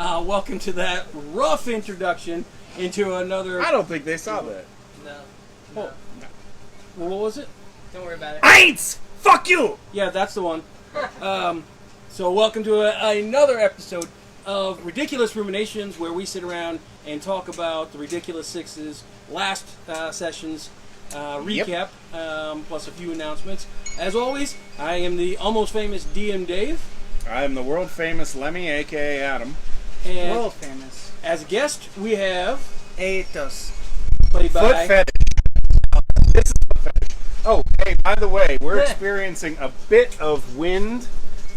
Welcome to that rough introduction into another... I don't think they saw that. No. Well, what was it? Don't worry about it. Aints! Fuck you! Yeah, that's the one. So welcome to another episode of Ridiculous Ruminations, where we sit around and talk about the Ridiculous Six's last session's recap, plus a few announcements. As always, I am the almost famous DM Dave. I am the world famous Lemme, aka Adam. And World famous. as a guest, we have... Aetos. Played by... Foot fetish. This is foot fetish. Oh, hey, by the way, we're experiencing a bit of wind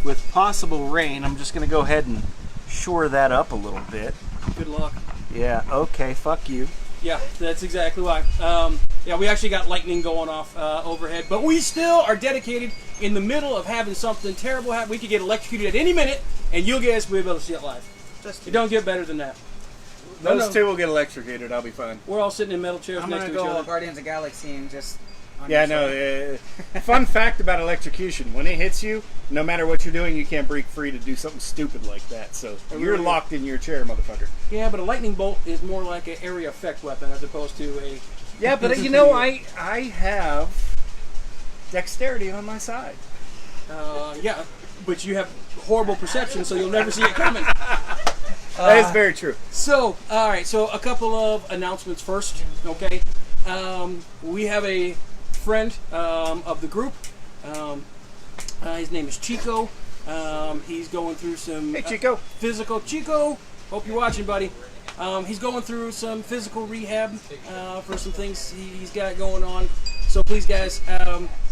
with possible rain. I'm just going to go ahead and shore that up a little bit. Good luck. Yeah, okay, fuck you. Yeah, that's exactly why. Yeah, we actually got lightning going off overhead, but we still are dedicated in the middle of having something terrible happen. We could get electrocuted at any minute, and you'll guys will be able to see it live. It don't get better than that. Those two will get electrocuted. I'll be fine. We're all sitting in metal chairs I'm next gonna to each go other. Guardians of the Galaxy and just. Yeah, no. Fun fact about electrocution: when it hits you, no matter what you're doing, you can't break free to do something stupid like that. So you're locked in your chair, motherfucker. Yeah, but a lightning bolt is more like an area effect weapon as opposed to a. Yeah, but you know, I have dexterity on my side. Yeah, but you have horrible perception, so you'll never see it coming. That is very true. So, all right. So, a couple of announcements first. Okay, we have a friend of the group. His name is Chico. He's going through some Hey, Chico. physical. Chico, hope you're watching, buddy. He's going through some physical rehab for some things he's got going on. So please, guys,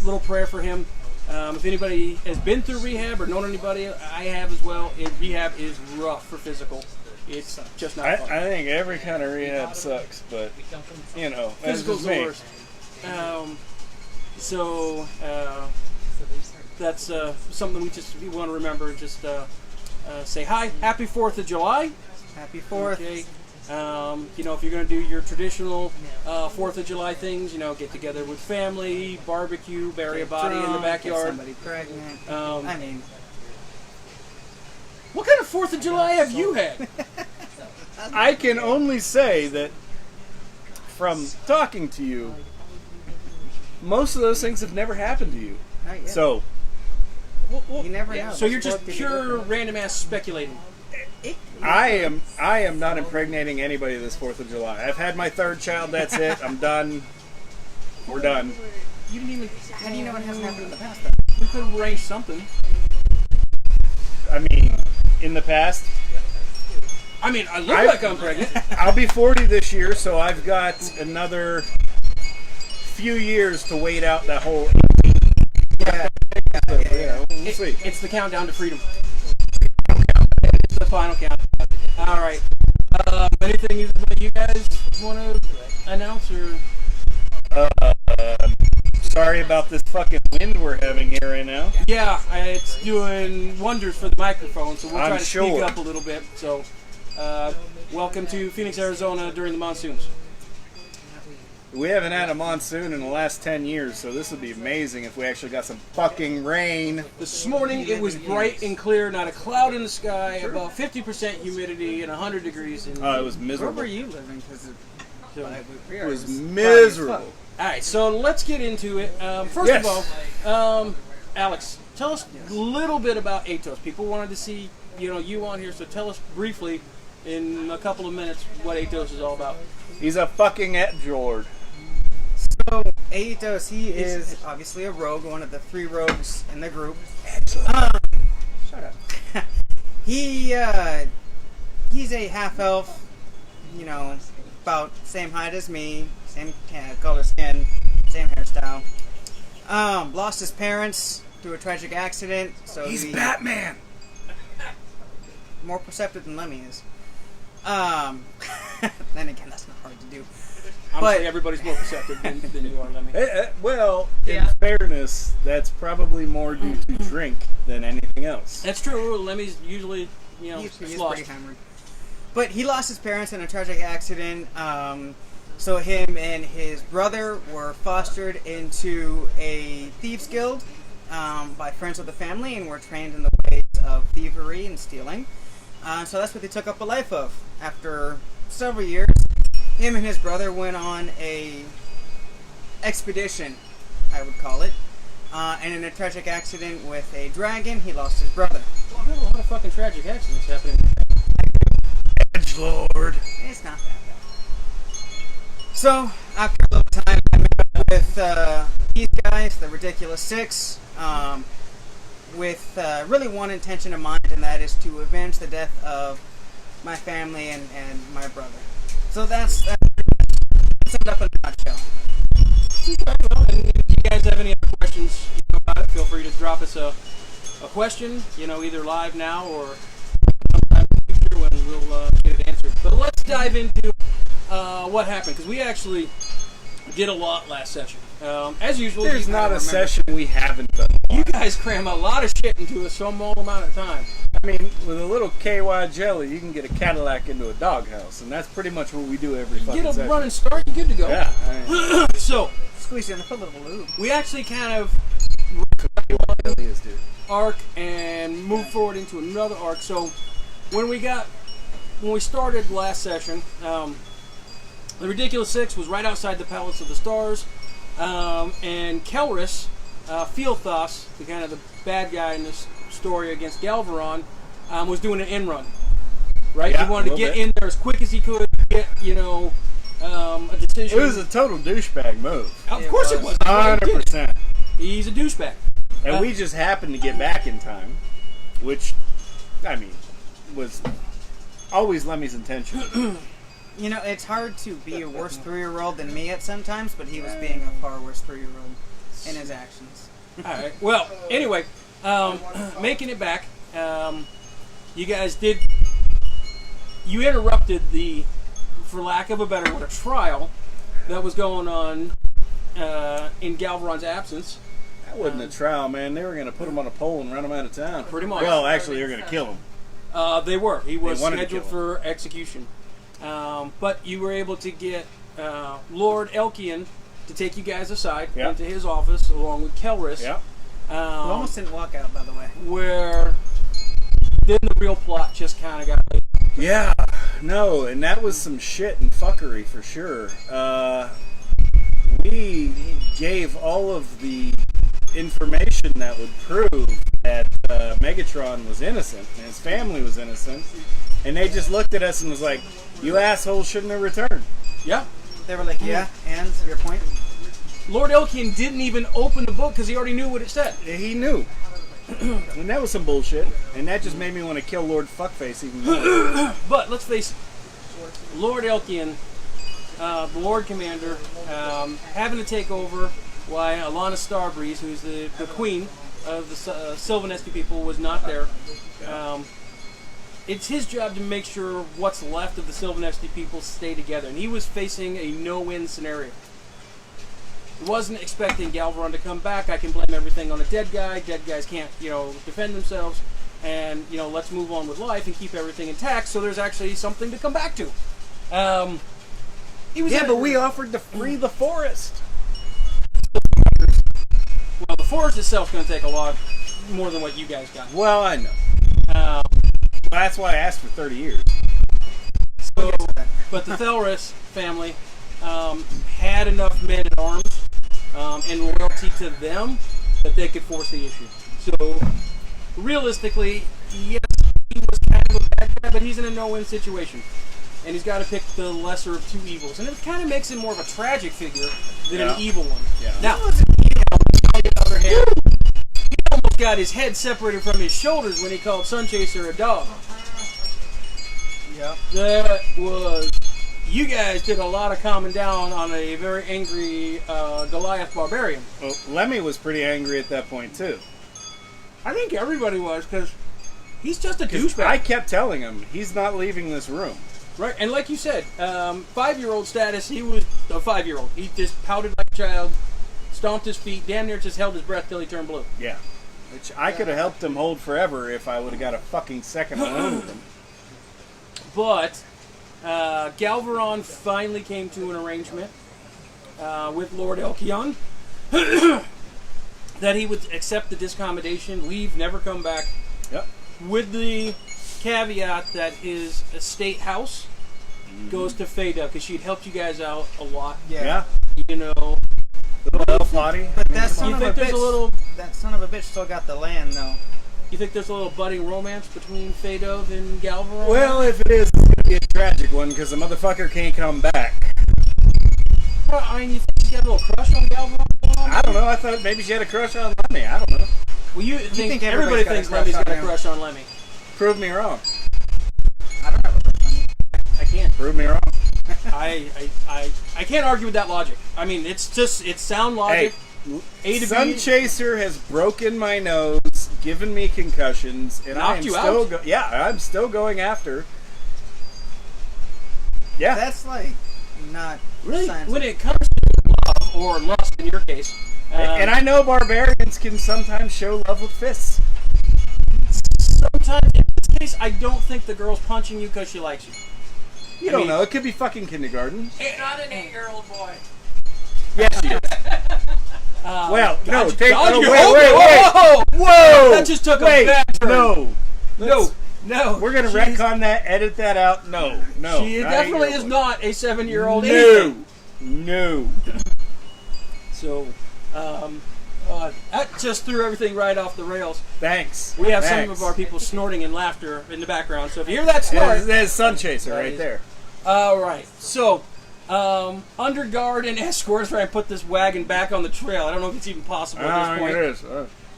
little prayer for him. If anybody has been through rehab or known anybody, I have as well. Rehab is rough for physical. It's just not fun. I think every kind of rehab sucks, but you know, Physical's the worst. So that's something we want to remember. Just say hi, happy 4th of July. Happy 4th. Okay. You know, if you're going to do your traditional 4th of July things, you know, get together with family, barbecue, bury a body in the backyard. Get somebody pregnant. I mean, What kind of 4th of July have you had? I can only say that from talking to you, most of those things have never happened to you. not yet. So, you never know. So you're just pure random ass speculating. I am not impregnating anybody this 4th of July. I've had my third child. That's it. I'm done. We're done. You didn't even. How do you know it hasn't happened in the past? We could have arranged something. I mean, in the past, I mean, I look like I'm pregnant. I'll be 40 this year, so I've got another few years to wait out that whole. Yeah. So, you know, we'll see. It's the countdown to freedom. It's the final countdown. All right. Anything you guys want to announce or? Sorry about this fucking wind we're having here right now. Yeah, it's doing wonders for the microphone, so we'll try I'm to sure. speak up a little bit. So, welcome to Phoenix, Arizona during the monsoons. We haven't had a monsoon in the last 10 years, so this would be amazing if we actually got some fucking rain. This morning it was bright and clear, not a cloud in the sky, about 50% humidity and 100 degrees. In It was Where miserable. were you living? Because It was miserable. All right, so let's get into it. First Yes. of all, Alex, tell us a little bit about Aetos. People wanted to see you on here, so tell us briefly in a couple of minutes what Aetos is all about. He's a fucking edgelord. So, Aetos, he is obviously a rogue, one of the 3 rogues in the group. Shut up. He's a half-elf, about same height as me, same color skin, same hairstyle. Lost his parents through a tragic accident, so He's Batman! more perceptive than Lemme is. Then again, that's not hard to do. Honestly, everybody's more perceptive than you are, Lemmy. Well, in fairness, that's probably more due to drink than anything else. That's true. Lemmy's usually, He's lost. pretty hammered. But he lost his parents in a tragic accident. So him and his brother were fostered into a thieves guild by friends of the family and were trained in the ways of thievery and stealing. So that's what they took up a life of. After several years, him and his brother went on a expedition, I would call it. And in a tragic accident with a dragon, he lost his brother. Well, there's a lot of fucking tragic accidents happening. Edgelord. It's not that bad. So, after a little time, I met up with these guys, the Ridiculous Six, with really one intention in mind, and that is to avenge the death of my family and my brother. So that's summed up in a nutshell. Okay, well, and if you guys have any other questions about it, feel free to drop us a question, either live now or sometime in the future when we'll get it answered. But let's dive into what happened, because we actually did a lot last session. As usual, There's not a session we haven't done. You guys cram a lot of shit into a small amount of time. I mean, with a little KY jelly, you can get a Cadillac into a doghouse, and that's pretty much what we do every fucking Get a session. running start, you're good to go. Yeah. So, Squeeze in a little lube. we actually kind of Jelly is, dude. arc and move forward into another arc. So when we started last session, the Ridiculous Six was right outside the Palace of the Stars, and Kelris, Feelthos, the kind of the bad guy in this story against Galvaron, was doing an in run. Right, Yeah, he wanted to a little get in there as quick as he could, get a decision. It was a total douchebag move. Of course it was. 100%. He's a douchebag. And we just happened to get back in time, which, I mean, was always Lemmy's intention. It's hard to be a worse 3-year-old than me at sometimes, but he was being a far worse 3-year-old in his actions. All right. Well, anyway, making it back, you guys did. You interrupted for lack of a better word, a trial that was going on in Galvaron's absence. That wasn't a trial, man. They were going to put him on a pole and run him out of town. Pretty much. Well, actually, they were going to kill him. They were. He was wanted to scheduled kill for execution. But you were able to get Lord Elkian to take you guys aside Yeah. into his office along with Kelris. Yeah. We almost didn't walk out, by the way. Where then the real plot just kind of got laid. Yeah. No, and that was some shit and fuckery for sure. We gave all of the information that would prove that Megatron was innocent and his family was innocent, and they just looked at us and was like, "You assholes shouldn't have returned." Yeah. They were like, yeah, and your point? Lord Elkian didn't even open the book because he already knew what it said. He knew. And that was some bullshit, and that just made me want to kill Lord Fuckface even more. But let's face it, Lord Elkian, the Lord Commander, having to take over why Alana Starbreeze, who's the queen of the Sylvanesti people, was not there. It's his job to make sure what's left of the Sylvanesti people stay together, and he was facing a no-win scenario. He wasn't expecting Galvaron to come back. I can blame everything on a dead guy. Dead guys can't, defend themselves. And, let's move on with life and keep everything intact so there's actually something to come back to. But we offered to free the forest. Well, the forest itself is going to take a lot more than what you guys got. Well, I know. That's why I asked for 30 years. But the Thelris family had enough men at arms and loyalty to them that they could force the issue. So, realistically, yes, he was kind of a bad guy, but he's in a no-win situation. And he's got to pick the lesser of two evils. And it kind of makes him more of a tragic figure than an evil one. Yeah. Now, on the other hand, he almost got his head separated from his shoulders when he called Sunchaser a dog. Yep. That was... You guys did a lot of calming down on a very angry Goliath barbarian. Well, Lemmy was pretty angry at that point, too. I think everybody was, because he's just a douchebag. I kept telling him, he's not leaving this room. Right, and like you said, 5-year-old status, he was a 5-year-old. He just pouted like a child, stomped his feet, damn near just held his breath till he turned blue. Yeah. Which I could have helped him hold forever if I would have got a fucking second alone with him. But Galvaron finally came to an arrangement with Lord Elkion that he would accept the discommodation, leave, never come back, Yep. with the caveat that his estate house goes to Fada because she'd helped you guys out a lot. Yeah. You know, Little elf body. But that son you of a think there's a bitch, little? that son of a bitch still got the land though. You think there's a little budding romance between Fadov and Galvaron? Well, if it is, it's going to be a tragic one because the motherfucker can't come back. Well, I mean, you think she's got a little crush on Galvaron? I don't know. I thought maybe she had a crush on Lemmy. I don't know. Well, you think everybody everybody's got a thinks crush Lemmy's on got a him. crush on Lemmy? Prove me wrong. I don't have a crush on you. I can't. Prove me wrong. I can't argue with that logic. I mean, it's sound logic. A to Sun B. Chaser has broken my nose, given me concussions, and I am Knocked you still out? I'm still going after. Yeah. That's like not Really, science. when it comes to love or lust in your case, And I know barbarians can sometimes show love with fists. sometimes in this case, I don't think the girl's punching you because she likes you. You I don't mean- know. It could be fucking kindergarten. Not an 8-year-old boy. Yes, she is. Well, no, Dodge- take. dodge Oh, your- wait, oh, wait, wait. whoa! Whoa! That just took a wait, bad turn. No. No. We're gonna She's- retcon that. Edit that out. No. She definitely is not a 7-year-old. No. anything. No. So, that just threw everything right off the rails. Thanks. We have some Thanks. of our people snorting in laughter in the background. So if you hear that snort, There's Sun Chaser That right is- there. all right. So, under guard and escorts, trying to put this wagon back on the trail. I don't know if it's even possible at this point. It is.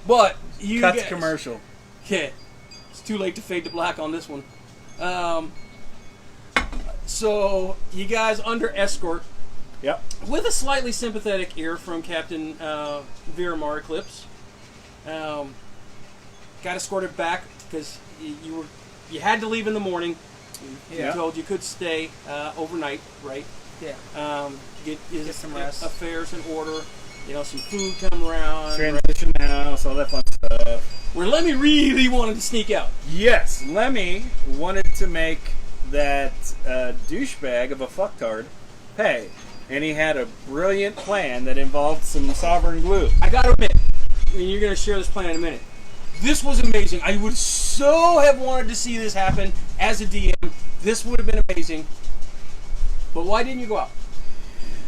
But you Cut to guys, commercial. Yeah, it's too late to fade to black on this one. So you guys under escort Yep. with a slightly sympathetic ear from Captain Viramar Eclipse. Got escorted back because you had to leave in the morning. You Yeah. told you could stay overnight, right? Yeah. Get some rest. affairs in order. You know, some food come around. Transition house, all that fun stuff. Where Lemmy really wanted to sneak out. Yes, Lemmy wanted to make that douchebag of a fucktard pay. And he had a brilliant plan that involved some sovereign glue. I gotta admit, I mean, you're gonna share this plan in a minute. This was amazing. I would so have wanted to see this happen as a DM. This would have been amazing. But why didn't you go out?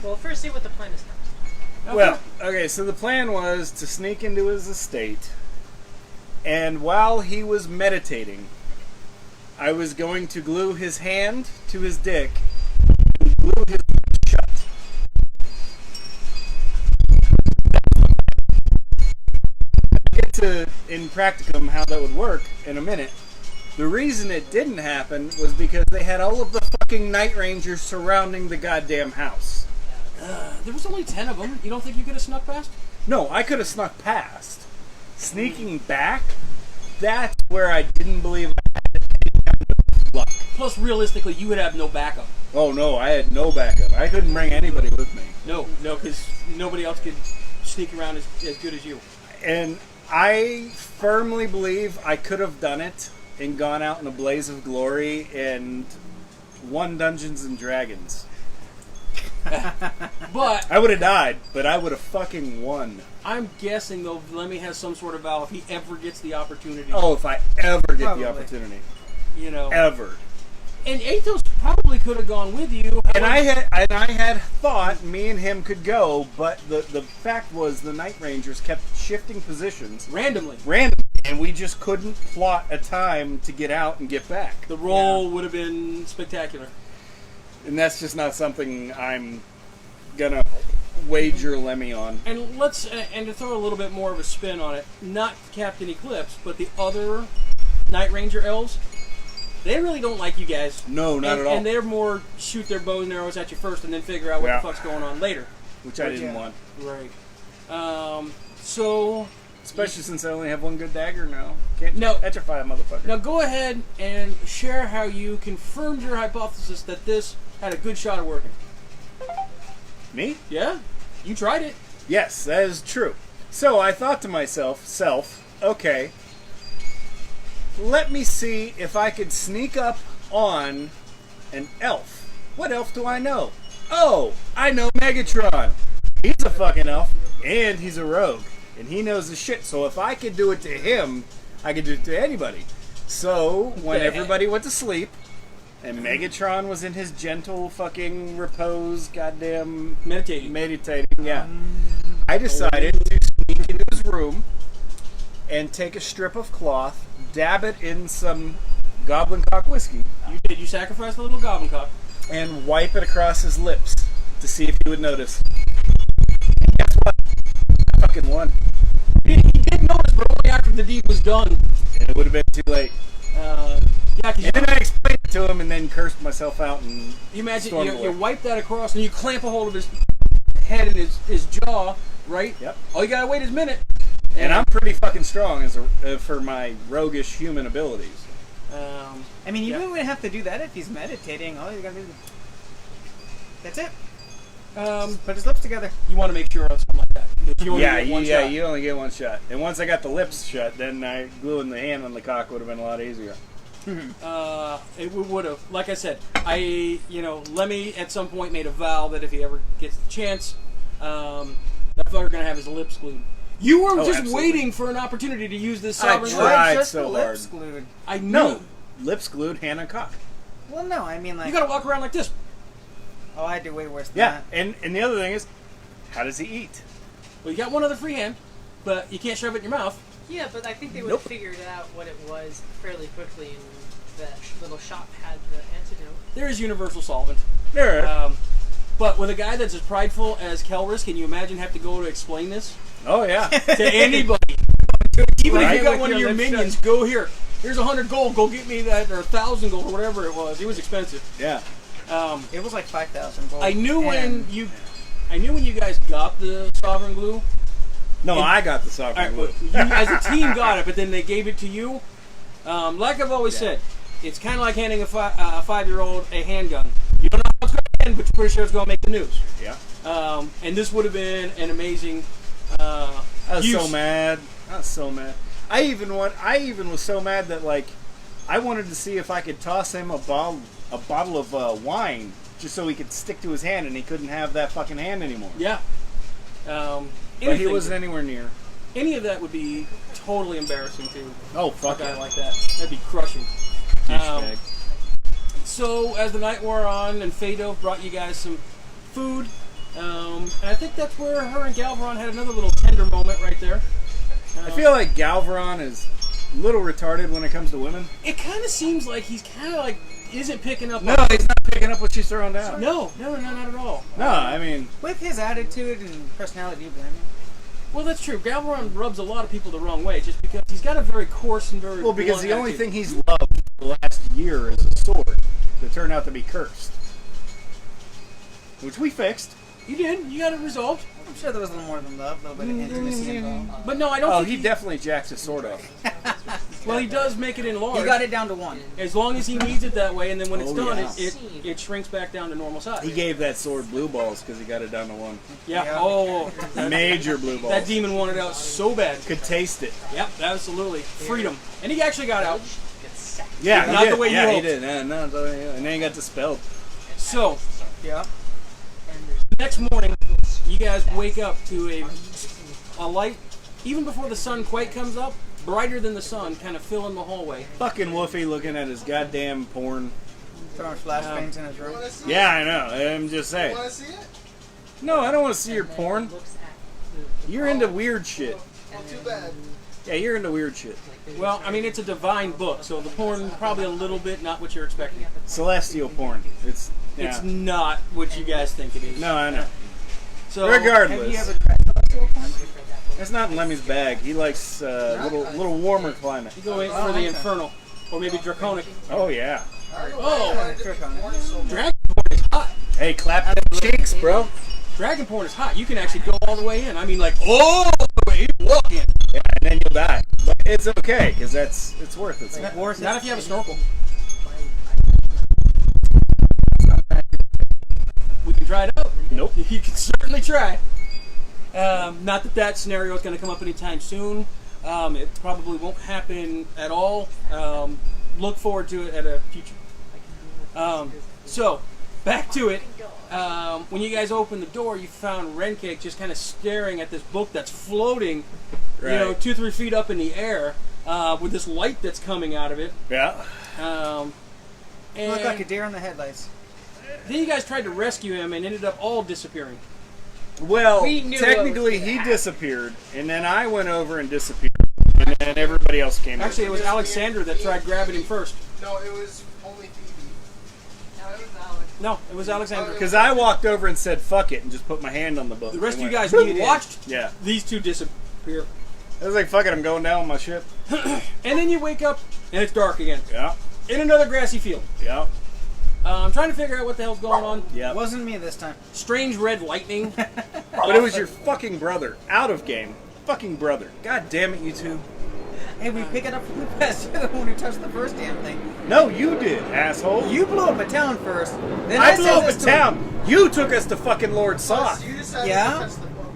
Well, first see what the plan is now. Okay. Well, okay, so the plan was to sneak into his estate, and while he was meditating, I was going to glue his hand to his dick and glue his mouth shut. I'll get to, in practicum, how that would work in a minute. The reason it didn't happen was because they had all of the fucking Night Rangers surrounding the goddamn house. There was only 10 of them. You don't think you could have snuck past? No, I could have snuck past. Sneaking back, that's where I didn't believe I had any kind of luck. Plus, realistically, you would have no backup. Oh no, I had no backup. I couldn't bring anybody with me. No, because nobody else could sneak around as good as you. And I firmly believe I could have done it and gone out in a blaze of glory and won Dungeons and Dragons. But I would have died, but I would have fucking won. I'm guessing, though, Lemmy has some sort of vow if he ever gets the opportunity. Oh, if I ever get Probably. the opportunity. You know. Ever. And Aetos probably could have gone with you. And I had thought me and him could go, but the fact was the Night Rangers kept shifting positions randomly. and we just couldn't plot a time to get out and get back. The roll would have been spectacular. And that's just not something I'm gonna wager Lemmy on. And and to throw a little bit more of a spin on it, not Captain Eclipse, but the other Night Ranger elves, they really don't like you guys. No, not at all. And they're more shoot their bows and arrows at you first and then figure out what Yeah. the fuck's going on later. Which I didn't Yeah. want. Right. So Especially since I only have one good dagger now. Can't No. petrify a motherfucker. now go ahead and share how you confirmed your hypothesis that this had a good shot of working. Me? Yeah? You tried it. Yes, that is true. So I thought to myself, okay, let me see if I could sneak up on an elf. What elf do I know? Oh, I know Megatron. He's a fucking elf, and he's a rogue, and he knows the shit. So if I could do it to him, I could do it to anybody. So, when Okay. everybody went to sleep, and Megatron was in his gentle fucking repose, goddamn Meditating. yeah. I decided to sneak into his room and take a strip of cloth, dab it in some goblin cock whiskey, You did. You sacrificed the little goblin cock. and wipe it across his lips to see if he would notice. And guess what? I fucking won. He did notice, but only after the deed was done. And it would have been too late. Yeah, because And then I explained it to him and then cursed myself out and you imagine stormed you away. wipe that across and you clamp a hold of his head and his jaw, right? Yep. All you gotta wait is a minute. And I'm pretty fucking strong as for my roguish human abilities. I mean, you Yeah. wouldn't have to do that if he's meditating. All you gotta do is... That's it. Put his lips together. You want to make sure of something like that. Because you only Yeah, get one yeah, shot. you only get one shot. And once I got the lips shut, then gluing the hand on the cock would have been a lot easier. It would have. Like I said, Lemme at some point made a vow that if he ever gets the chance, that fucker gonna have his lips glued. You were just absolutely. waiting for an opportunity to use this I sovereign tried. right. Just so the lips hard. glued. I knew. No, lips glued, hand on cock. Well, no, I mean, like... You gotta walk around like this. Oh, I do way worse than Yeah, that. and the other thing is, how does he eat? Well, you got one other free hand, but you can't shove it in your mouth. Yeah, but I think they would Nope. have figured out what it was fairly quickly, and that little shop had the antidote. There is universal solvent. There. But with a guy that's as prideful as Kelris, can you imagine have to go to explain this Oh yeah. to anybody? Even if Right. you got With one of your your lips minions, go here. Here's 100 gold. Go get me that, or 1,000 gold, or whatever it was. It was expensive. Yeah. It was like 5,000 gold. I knew and- when you guys got the sovereign glue. No, And- I got the All sovereign right, glue. well, you as a team got it, but then they gave it to you. Like I've always said, it's kind of like handing a 5-year-old a handgun. You don't know how it's going to end, but you're pretty sure it's going to make the news. Yeah. And this would have been an amazing. I was use. so mad. I was so mad. I even was so mad that like I wanted to see if I could toss him a bottle of wine just so he could stick to his hand and he couldn't have that fucking hand anymore. Yeah. But he Anything- wasn't anywhere near. Any of that would be totally embarrassing to Oh a fuck guy it. like that. That'd be crushing. Douchebag. So as the night wore on, and Fado brought you guys some food, and I think that's where her and Galvaron had another little tender moment right there. I feel like Galvaron is a little retarded when it comes to women. It kind of seems like he's kind of like isn't picking up. No, he's not picking up what she's throwing down. No, not at all. No, I mean, With his attitude and personality, you blame him? Well, that's true. Galvaron rubs a lot of people the wrong way, just because he's got a very coarse and very well, because blunt the only attitude. thing he's loved for the last year is a sword that turned out to be cursed, which we fixed. You did. You got it resolved. I'm sure there was a little more than love, a little bit of intimacy involved. But no, I don't Oh, think he definitely jacks his sword off. Well, he does make it enlarged. You got it down to 1. As long as he needs it that way, and then when it's Oh, done, yeah. it shrinks back down to normal size. He gave that sword blue balls because he got it down to 1. Yeah. Yeah. Oh, Major blue balls. that demon wanted out so bad. Could taste it. Yep, absolutely. Freedom. And he actually got out. Yeah, Not he the did. way you yeah, he hoped. did. No, and then he got dispelled. So, Yeah. next morning, you guys wake up to a light, even before the sun quite comes up, brighter than the sun, kind of filling the hallway. Fucking Wolfie looking at his goddamn porn. Throwing flashbangs in his room. Yeah, I know. I'm just saying. Want to see it? No, I don't want to see your porn. You're into weird shit. Well, too bad. Yeah, you're into weird shit. Well, I mean, it's a divine book, so the porn probably a little bit not what you're expecting. Celestial porn. It's yeah. It's not what you guys think it is. No, I know. So, Regardless, Have you ever tried celestial porn? it's not in Lemmy's bag. He likes little warmer climate. you go in for the infernal, or maybe draconic. Oh yeah. Oh, Trick on it. dragon porn is hot. Hey, clap them cheeks, bro. Dragon porn is hot. You can actually go all the way in. I mean, like, oh, you walk in. Yeah, and then you'll die. But it's okay because it's worth it. Not if you have a snorkel. We can try it out. Nope. You can certainly try. Not that that scenario is going to come up anytime soon. It probably won't happen at all. Look forward to it at a future. So, back to it. When you guys opened the door, you found Rencake just kind of staring at this book that's floating, Right. 2-3 feet up in the air. with this light that's coming out of it. Yeah. And Looked like a deer in the headlights. then you guys tried to rescue him and ended up all disappearing. Well, We knew technically what was he gonna disappeared, and then I went over and disappeared, and then everybody else came Actually, it over. was Alexander that tried grabbing him first. No, it was only Phoebe. No, it was Alex. No, it was Alexander. Because I walked over and said, fuck it, and just put my hand on the boat. The rest of and you went, guys "Boop." watched Yeah. these two disappear. I was like, fuck it, I'm going down with my ship. And then you wake up, and it's dark again. Yeah. In another grassy field. Yeah. I'm trying to figure out what the hell's going on. Yeah. Wasn't me this time. Strange red lightning. But it was your fucking brother. Out of game. Fucking brother. God damn it, you two. Hey, we pick it up from the past. You're the one who touched the first damn thing. No, you did, asshole. You blew up a town first. Then I blew said up a this to town. You took us to fucking Lord Soth. You decided Yeah? to touch the book.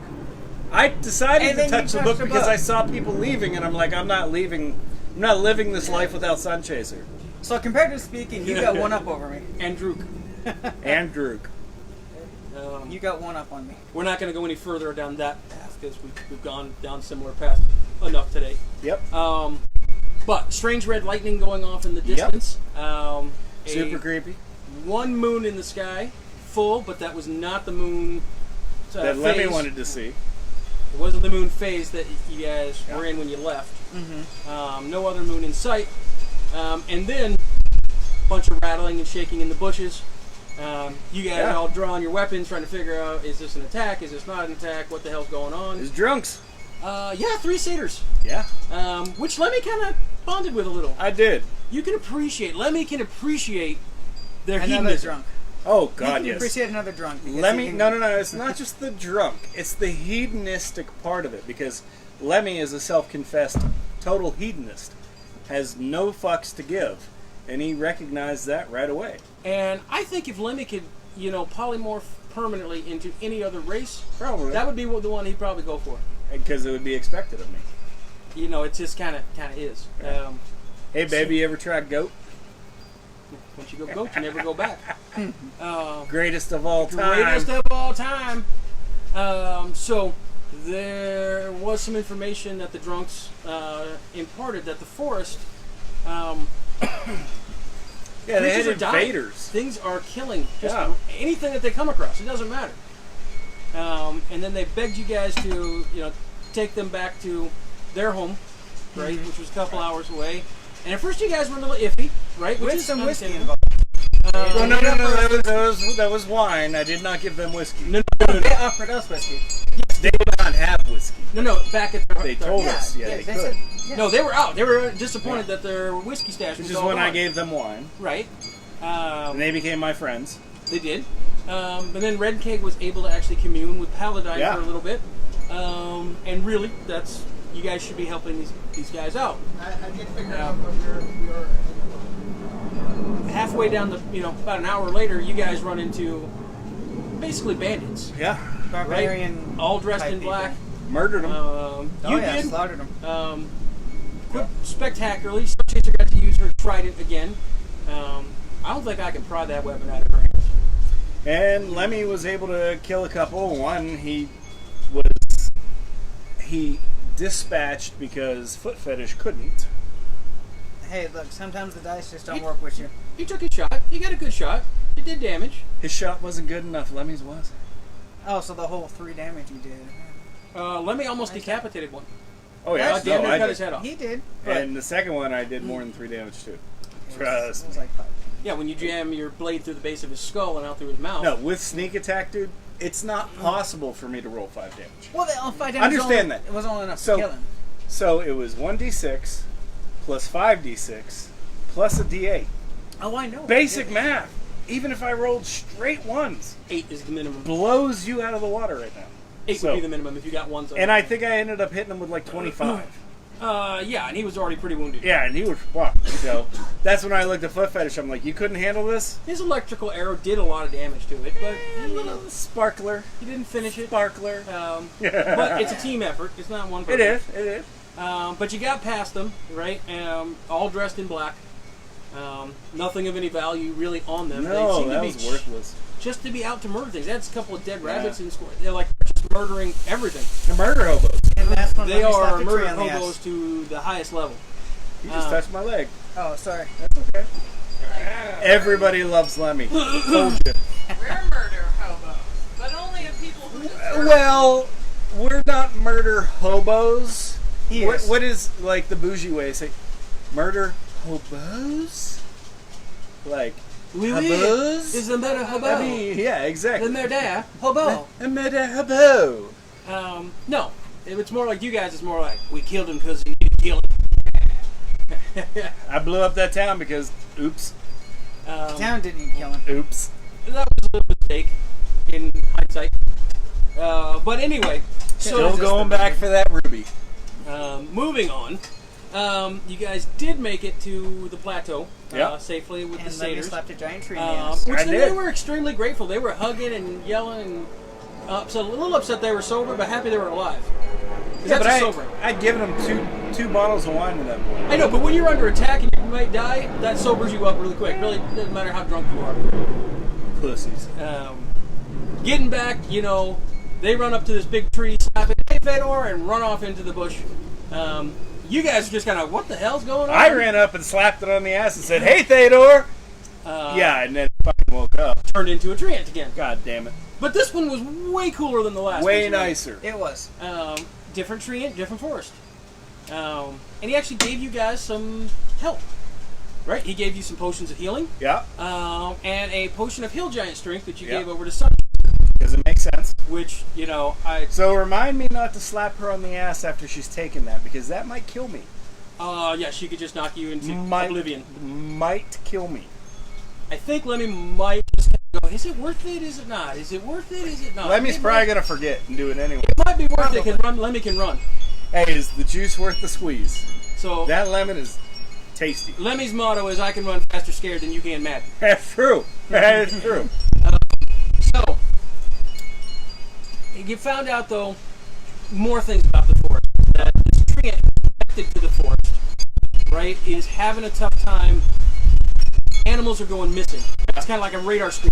I decided And to then you touch the touched book the because book. I saw people leaving, and I'm like, I'm not leaving. I'm not living this life without Sun Chaser. So comparatively speaking, you got one up over me. And Drook. And Droog. You got one up on me. We're not going to go any further down that path because we've gone down similar paths enough today. Yep. But strange red lightning going off in the distance. Super creepy. One moon in the sky, full, but that was not the moon That phase. Lemme wanted to see. It wasn't the moon phase that you guys were in when you left. No other moon in sight. And then a bunch of rattling and shaking in the bushes. You guys Yeah. all drawing your weapons, trying to figure out, is this an attack? Is this not an attack? What the hell's going on? It's drunks. Yeah, 3 satyrs. Yeah. Which Lemmy kind of bonded with a little. I did. You can appreciate, Lemmy can appreciate their Another hedonism. drunk. Oh, You God, can yes. appreciate another drunk. because Lemmy, he can- no. It's not just the drunk. It's the hedonistic part of it because Lemmy is a self-confessed total hedonist, has no fucks to give, and he recognized that right away. And I think if Lemmy could, polymorph permanently into any other race, Probably. that would be the one he'd probably go for. Because it would be expected of me. It just kind of is. Hey, baby, you ever tried goat? Once you go goat, you never go back. Greatest of all time. Greatest of all time. So there was some information that the drunks imparted that the forest. Yeah, they had creatures are dying. invaders. Things are killing just Yeah. anything that they come across. It doesn't matter. And then they begged you guys to, take them back to their home, right, which was a couple hours away. And at first you guys were a little iffy, right? Which With is some whiskey understandable. involved. Well, no, that was wine. I did not give them whiskey. No, They offered us whiskey. They did not have whiskey. no, back at their, They told us, yeah, they they could. said. Yeah. No, they were out. They were disappointed that their whiskey stash Which was is all when I gone. gave them wine. Right. And they became my friends. They did. But then Red Keg was able to actually commune with Paladine Yeah. for a little bit. And really, you guys should be helping these guys out. I did figure out where we are. Halfway down about an hour later, you guys run into basically bandits. Yeah. Barbarian. All dressed type in black. Murdered them. You did. did. Slaughtered them. Quite spectacularly. Sun Chaser got to use her trident again. I don't think I can pry that weapon out of her hands. And Lemmy was able to kill a couple. One, he dispatched because Foot Fetish couldn't. Hey, look. Sometimes the dice just don't work with you. He took a shot. He got a good shot. It did damage. His shot wasn't good enough. Lemmy's was. Oh, so the whole 3 damage you did. Lemmy almost decapitated one. Oh yeah, Damn near I cut his did. head off. He did. And the second one, I did more than 3 damage too. It Trust was me. like 5. Yeah, when you jam your blade through the base of his skull and out through his mouth. No, with sneak attack, dude, it's not possible for me to roll 5 damage. Well, the 5 damage. Understand was only, that. It was only enough So- to kill him. So it was 1d6 plus 5d6 plus a d8. Oh, I know. Basic Yeah. math. Even if I rolled straight ones, 8 is the minimum. blows you out of the water right now. 8 So- would be the minimum if you got ones. And I think I ended up hitting him with like 25. Yeah, and he was already pretty wounded. Yeah, and he was fucked. So that's when I looked at Foot Fetish. I'm like, you couldn't handle this? His electrical arrow did a lot of damage to it, but Sparkler. he didn't finish it. Sparkler. But it's a team effort. It's not one person. It is. But you got past them, right? All dressed in black. Nothing of any value really on them. No, they seem that to be was worthless. just to be out to murder things. That's a couple of dead rabbits in score. They're like just murdering everything. The murder hobos. And that's when They Lemmy slapped are a tree murder on the ass. hobos to the highest level. You just touched my leg. Oh, sorry. That's okay. Everybody loves Lemmy. Told you. We're murder hobos, but only of people who deserve Well, we're not murder hobos. He is. What is like the bougie way to say murder hobos? Like Oui, oui. hobos? Is the murder hobo? I mean, yeah, exactly. The murder hobo. A murder hobo. No, it's more like you guys. It's more like we killed him because he needed killing. I blew up that town because, oops, Town didn't kill him. oops. That was a little mistake in hindsight. But anyway, Still so going back for that ruby. moving on. You guys did make it to the plateau Yep. safely with And the Lemmy satyrs. slapped a giant tree in the ass. Which I they did. were extremely grateful. They were hugging and yelling and upset. A little upset they were sober, but happy they were alive. 'Cause Yeah, that's but a sober. I'd given them two bottles of wine to that point. I know, but when you're under attack and you might die, that sobers you up really quick. Really, doesn't matter how drunk you are. Pussies. Getting back, they run up to this big tree, slap it, hey Fedor, and run off into the bush. You guys are just kind of, what the hell's going on? I ran up and slapped it on the ass and said, "Hey, Theodore." Yeah, and then it fucking woke up. Turned into a treant again. God damn it. But this one was way cooler than the last Way one. nicer. It was. Different treant, different forest. And he actually gave you guys some help. Right? He gave you some potions of healing. Yeah, And a potion of hill giant strength that you Yeah. gave over to Sun. because it makes sense. Which, So remind me not to slap her on the ass after she's taken that, because that might kill me. yeah, she could just knock you into Might, oblivion. might kill me. I think Lemmy might just go, is it worth it? Is it not? Is it worth it? Is it not? Lemmy's It probably might- gonna forget and do it anyway. It might be worth it because Lemmy can run. Hey, is the juice worth the squeeze? So That lemon is tasty. Lemmy's motto is I can run faster scared than you can mad. That's true. That is true. So, you found out, though, more things about the forest. That this tree connected to the forest, right, is having a tough time. Animals are going missing. It's kind of like a radar screen.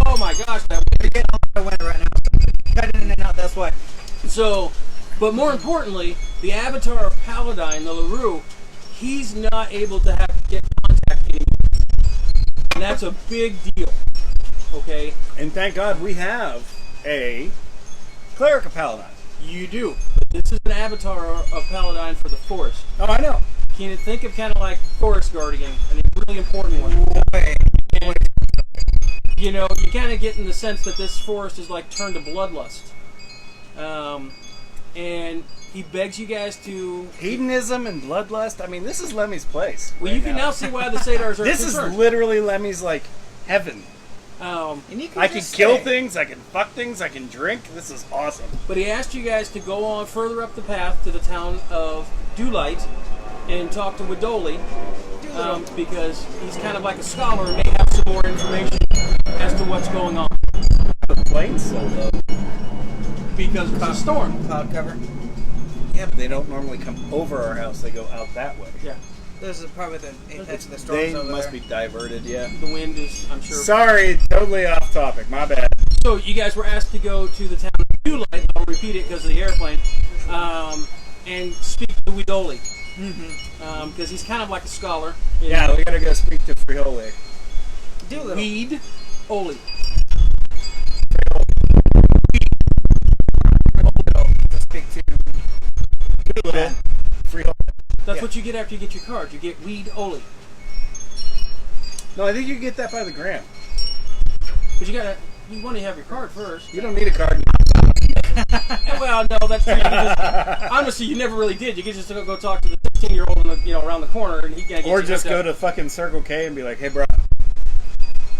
Oh my gosh, that You're getting a lot of wind right now. Cutting in and out, that's why. So, but more importantly, the avatar of Paladine, the LaRue, he's not able to get contact anymore. And that's a big deal. Okay? And thank God we have a cleric of Paladine. You do. This is an avatar of Paladine for the forest. Oh, I know. Can you think of kind of like Forest Guardian, a really important one? Boy. And, you kind of get in the sense that this forest is like turned to bloodlust. And he begs you guys to... Hedonism and bloodlust. I mean, this is Lemmy's place. Well, right you can now see why the satyrs are This is concerned. literally Lemmy's, like, heaven. And you I can just kill say- things, I can fuck things, I can drink. This is awesome. But he asked you guys to go on further up the path to the town of Dewlight and talk to Widoli, because he's kind of like a scholar and may have some more information as to what's going on. The plane's so low. Because it's a storm. Cloud cover. Yeah, but they don't normally come over our house. They go out that way. Yeah. This is probably the apex of the storms They over must there. be diverted, yeah. The wind is, I'm sure. Sorry, totally off topic. My bad. So you guys were asked to go to the town of Dewlight. I'll repeat it because of the airplane. And speak to Widoli. Because he's kind of like a scholar. Yeah, we gotta go speak to Friole. Do a little. Weed Oli. To speak to. Friole. That's Yeah. what you get after you get your card. You get Weed Oli. No, I think you get that by the gram. But you want to have your card first. You don't need a card. Well, no, that's true. Honestly, you never really did. You could just go talk to the 16-year-old around the corner, and he can't get Or you just hooked go up. to fucking Circle K and be like, hey, bro,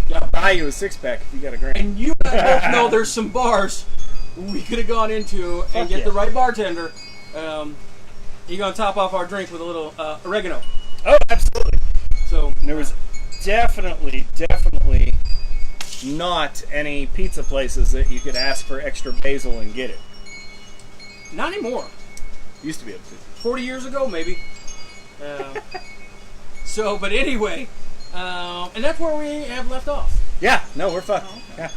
Yeah. I'll buy you a six-pack if you got a gram. And you guys both know there's some bars we could have gone into and Fuck get yeah. the right bartender. You're going to top off our drink with a little oregano. Oh, absolutely. So, And there was definitely not any pizza places that you could ask for extra basil and get it. not anymore. Used to be able to. 40 years ago, maybe. But anyway, and that's where we have left off. Yeah, no, we're fucked. Yeah.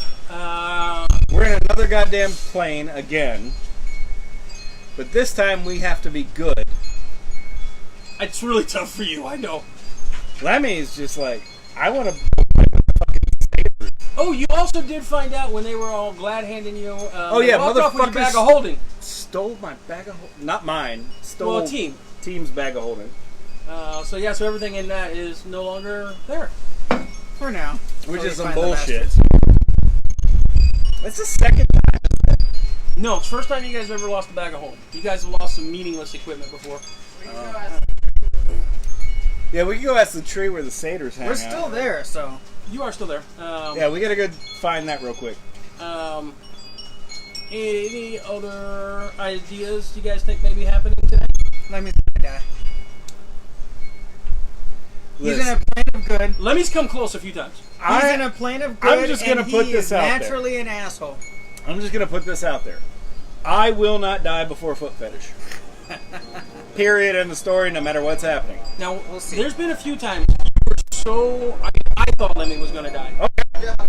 We're We're in another goddamn plane again. But this time we have to be good It's really tough for you, I know. Lemmy's just like, I want to. Oh, you also did find out when they were all glad handing you. Oh, yeah, walked off with your bag motherfuckers- of holding. Stole my bag of not mine. Stole Well, team's bag of holding. So everything in that is no longer there. For now. Which Till is we some find the bullshit. bastards. That's the second time. No, it's the first time you guys ever lost a bag of holding. You guys have lost some meaningless equipment before. Yeah, we can go ask the tree where the satyrs hang We're out. still there, so. You are still there. Yeah, we gotta go find that real quick. Any other ideas you guys think may be happening today? Lemmy's gonna die. He's in Listen, a plane of good. Lemmy's come close a few times. He's in a plane of good. I'm just gonna and put he this is out there. naturally an asshole. I'm just gonna put this out there. I will not die before foot fetish. Period. End of story. No matter what's happening. Now, We'll see. there's been a few times you were so. I thought Lemmy was going to die.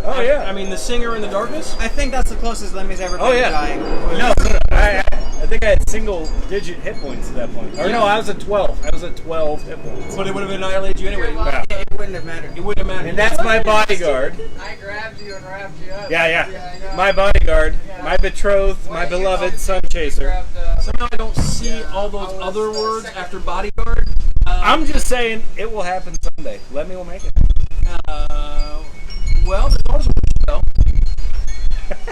Oh yeah. I mean, the singer in the darkness. I think that's the closest Lemmy's ever been Oh yeah. to dying. No. I think I had single-digit hit points at that point. Or no, I was at 12. I was at 12 hit points. But it would have annihilated you anyway. Yeah. It wouldn't have mattered. It wouldn't have mattered. And that's my bodyguard. I grabbed you and wrapped you up. Yeah, I yeah. know. My bodyguard, Yeah. my betrothed, my Well, you beloved know, sun you chaser. grabbed, Somehow I don't see Yeah, all those I was, other words second. after bodyguard. I'm just saying it will happen someday. Lemmy will make it. Well, there's always a wish spell.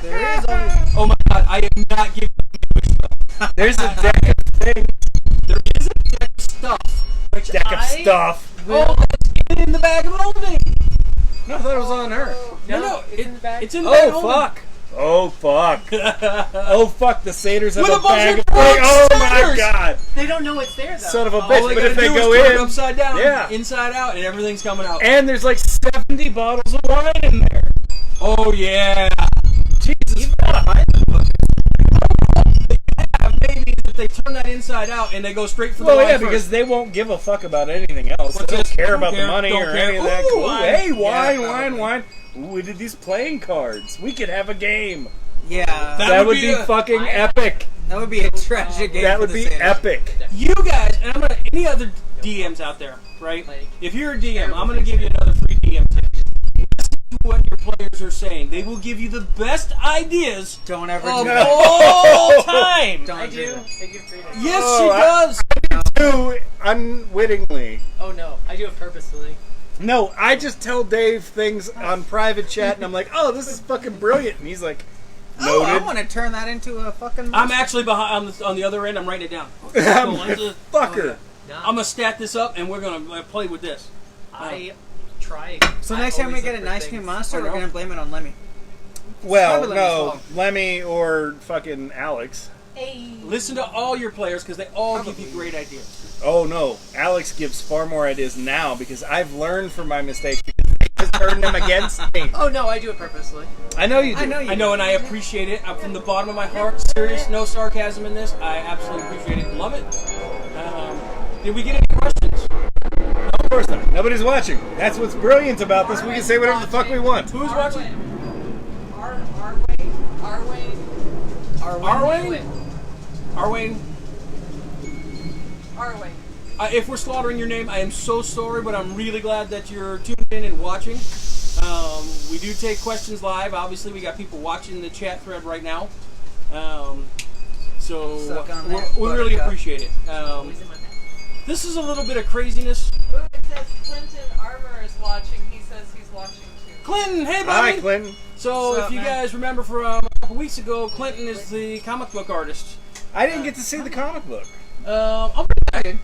There is always. Oh my god, I am not giving you a wish spell. There's a deck of things. There is a deck of stuff. Which Deck of I stuff. Oh, that's in the bag of holding. No, I thought it was on her. No, it's in the bag. It's in the bag of Oh holding. fuck. Oh fuck. Oh fuck, the satyrs have With a a bunch bag of of things. Oh drunk my satyrs. god. They don't know it's there, though. Son of a All bitch. they But if gotta they do go is turn it in, upside down, Yeah. inside out, and everything's coming out. and there's like 70 bottles of wine in there. Oh yeah. Jesus fuck. Maybe if they turn that inside out and they go straight for the Well, wine yeah, first. because they won't give a fuck about anything else. What's They don't this? care Don't about care, the money don't or care. any of that. Ooh, Cool. wine. Hey, Yeah, wine, wine. Ooh, we did these playing cards. We could have a game. Yeah. That would be a- fucking epic. That would be a tragic game. That for would the be Satyrs. epic. You guys, and I'm gonna any other DMs out there, right? Like, If you're a DM, I'm gonna give you another free DM tip. Listen to what your players are saying. They will give you the best ideas Don't ever of do that. all time. Don't I do do. that. I give 3 days. Yes, Oh, she I- does. Too unwittingly. Oh, no. I do it purposefully. No, I just tell Dave things on private chat, and I'm like, "Oh, this is fucking brilliant," and he's like, Oh, I "Noted." want to turn that into a fucking. I'm monster. actually behind on the other end. I'm writing it down. I'm So, like, I'm fucker. gonna stat this up, and we're gonna play with this. I try. So I next time we always get look a for nice things. new monster, I we're know. gonna blame it on Lemmy. Well, Probably no, Lemmy's fault. Lemmy or fucking Alex. Hey. Listen to all your players because they all give you great ideas. Oh no, Alex gives far more ideas now because I've learned from my mistakes because they just turned them against me. Oh, no. I do it purposely. I know you do. I know you. I know, and I appreciate it. I'm from the bottom of my heart. Serious, no sarcasm in this. I absolutely appreciate it. Love it. Did we get any questions? Of course not. Nobody's watching. That's what's brilliant about this. We can say whatever the fuck we want. Who's watching? Arwayne. Arwayne? Arwayne? Arwayne. If we're slaughtering your name, I am so sorry, but I'm really glad that you're tuned in and watching. We do take questions live. Obviously, we got people watching the chat thread right now. So Suck on we that, really buttercup. appreciate it. Always in my bag. This is a little bit of craziness. Ooh, it says Clinton Armour is watching. He says he's watching too. Clinton, hey Hi, buddy. Clinton. So What's if up, you man? guys remember from a couple weeks ago, Clinton is the comic book artist. I didn't get to see the comic book. I'll read it.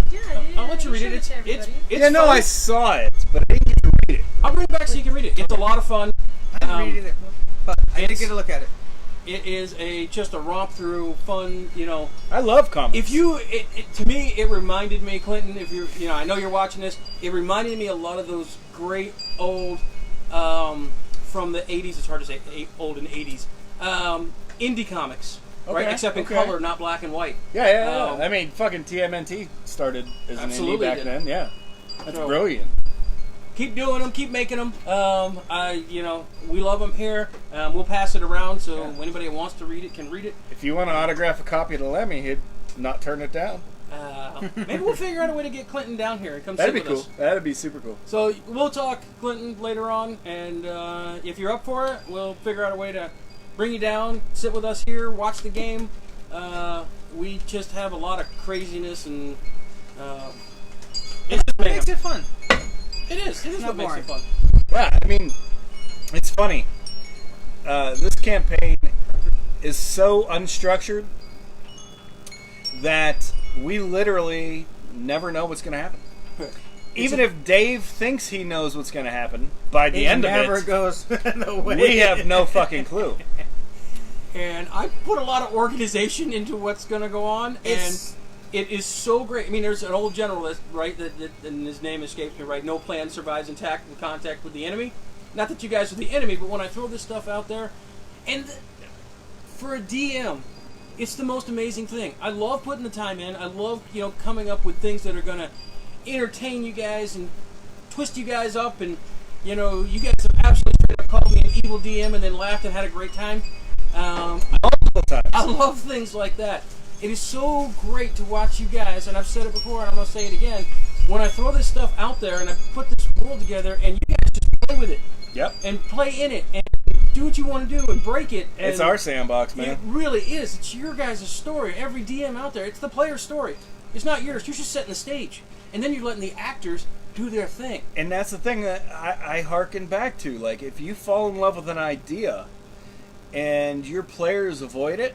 Yeah, I'll let you read showed it. to It's everybody. Yeah, no, fun. I saw it, but I didn't get to read it. I'll bring it back so you can read it. It's a lot of fun. I didn't read it either, but I did it's- get a look at it. It is just a romp through fun. I love comics. If you, to me, it reminded me, Clinton. If you're, I know you're watching this. It reminded me a lot of those great old, from the '80s. It's hard to say old and '80s. Indie comics, right? Okay, Except in okay. color, not black and white. yeah. I mean, fucking TMNT started as an indie Absolutely back did. then. Yeah, that's So- brilliant. Keep doing them. Keep making them. We love them here. We'll pass it around so anybody that wants to read it can read it. If you want to autograph a copy of the Lemmy, he'd not turn it down. Maybe we'll figure out a way to get Clinton down here and come That'd sit be with cool. us. That'd be super cool. So we'll talk Clinton later on, and if you're up for it, we'll figure out a way to bring you down, sit with us here, watch the game. We just have a lot of craziness, and it's just It makes it fun. It is. It is Not what makes it fun. Yeah, I mean, it's funny. This campaign is so unstructured that we literally never know what's going to happen. Even if Dave thinks he knows what's going to happen, by the end of never it, goes the way. we have no fucking clue. And I put a lot of organization into what's going to go on, It's- and it is so great. I mean, there's an old generalist, right, and his name escapes me, right? No plan survives intact in contact with the enemy. Not that you guys are the enemy, but when I throw this stuff out there, and for a DM, it's the most amazing thing. I love putting the time in. I love, coming up with things that are going to entertain you guys and twist you guys up, and, you guys have absolutely straight up called me an evil DM and then laughed and had a great time. Multiple times. I love things like that. It is so great to watch you guys, and I've said it before and I'm going to say it again, when I throw this stuff out there and I put this world together and you guys just play with it. Yep. And play in it and do what you want to do and break it. And It's our sandbox, it man. really is. It's your guys' story. Every DM out there, it's the player's story. It's not yours. You're just setting the stage. And then you're letting the actors do their thing. And that's the thing that I hearken back to. Like, if you fall in love with an idea and your players avoid it,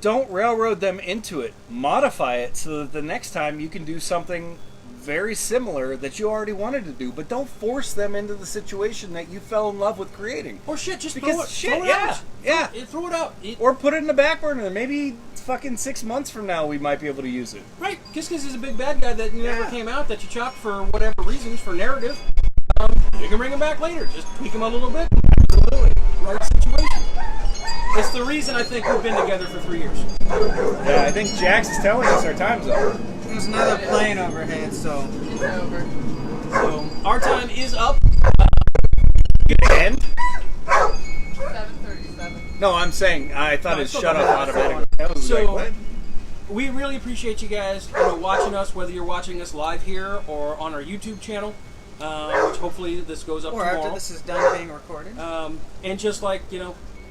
don't railroad them into it. Modify it so that the next time you can do something very similar that you already wanted to do, but don't force them into the situation that you fell in love with creating. Or shit, just Because throw it, shit, throw it yeah, out. yeah. Throw it out. Or put it in the back burner. Maybe fucking 6 months from now we might be able to use it. Right, just because he's a big bad guy that never Yeah. came out, that you chopped for whatever reasons, for narrative, you can bring him back later. Just tweak him a little bit. Absolutely. Right situation. It's the reason I think we've been together for 3 years. Yeah, I think Jax is telling us our time's up. There's another plane overhead, so It's over. So our time is up. End? 7:37. No, I'm saying I thought No, it it's still shut going off on. automatically. That was So- like, what? We really appreciate you guys watching us, whether you're watching us live here or on our YouTube channel, which hopefully this goes up or tomorrow. after this is done being recorded. And just like,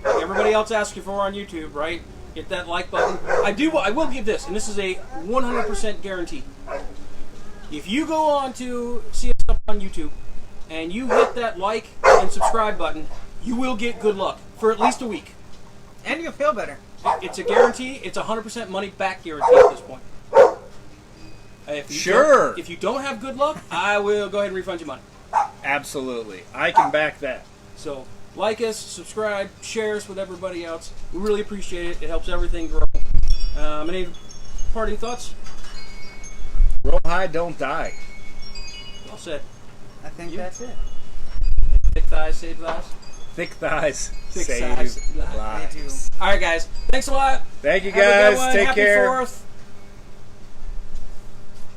everybody else asks you for on YouTube, right? Hit that like button. I will give this, and this is a 100% guarantee. If you go on to see us up on YouTube, and you hit that like and subscribe button, you will get good luck for at least a week. And you'll feel better. It's a guarantee. It's a 100% money back guarantee at this point. If you Sure. If you don't have good luck, I will go ahead and refund you money. Absolutely. I can back that. So, like us, subscribe, share us with everybody else. We really appreciate it. It helps everything grow. Any parting thoughts? Roll high, don't die. Well said. I think that's it. Thick thighs save lives. Thick thighs Thick save thighs. lives. They do. All right, guys. Thanks a lot. Thank you Have a good guys. one. Take Happy care. 4th.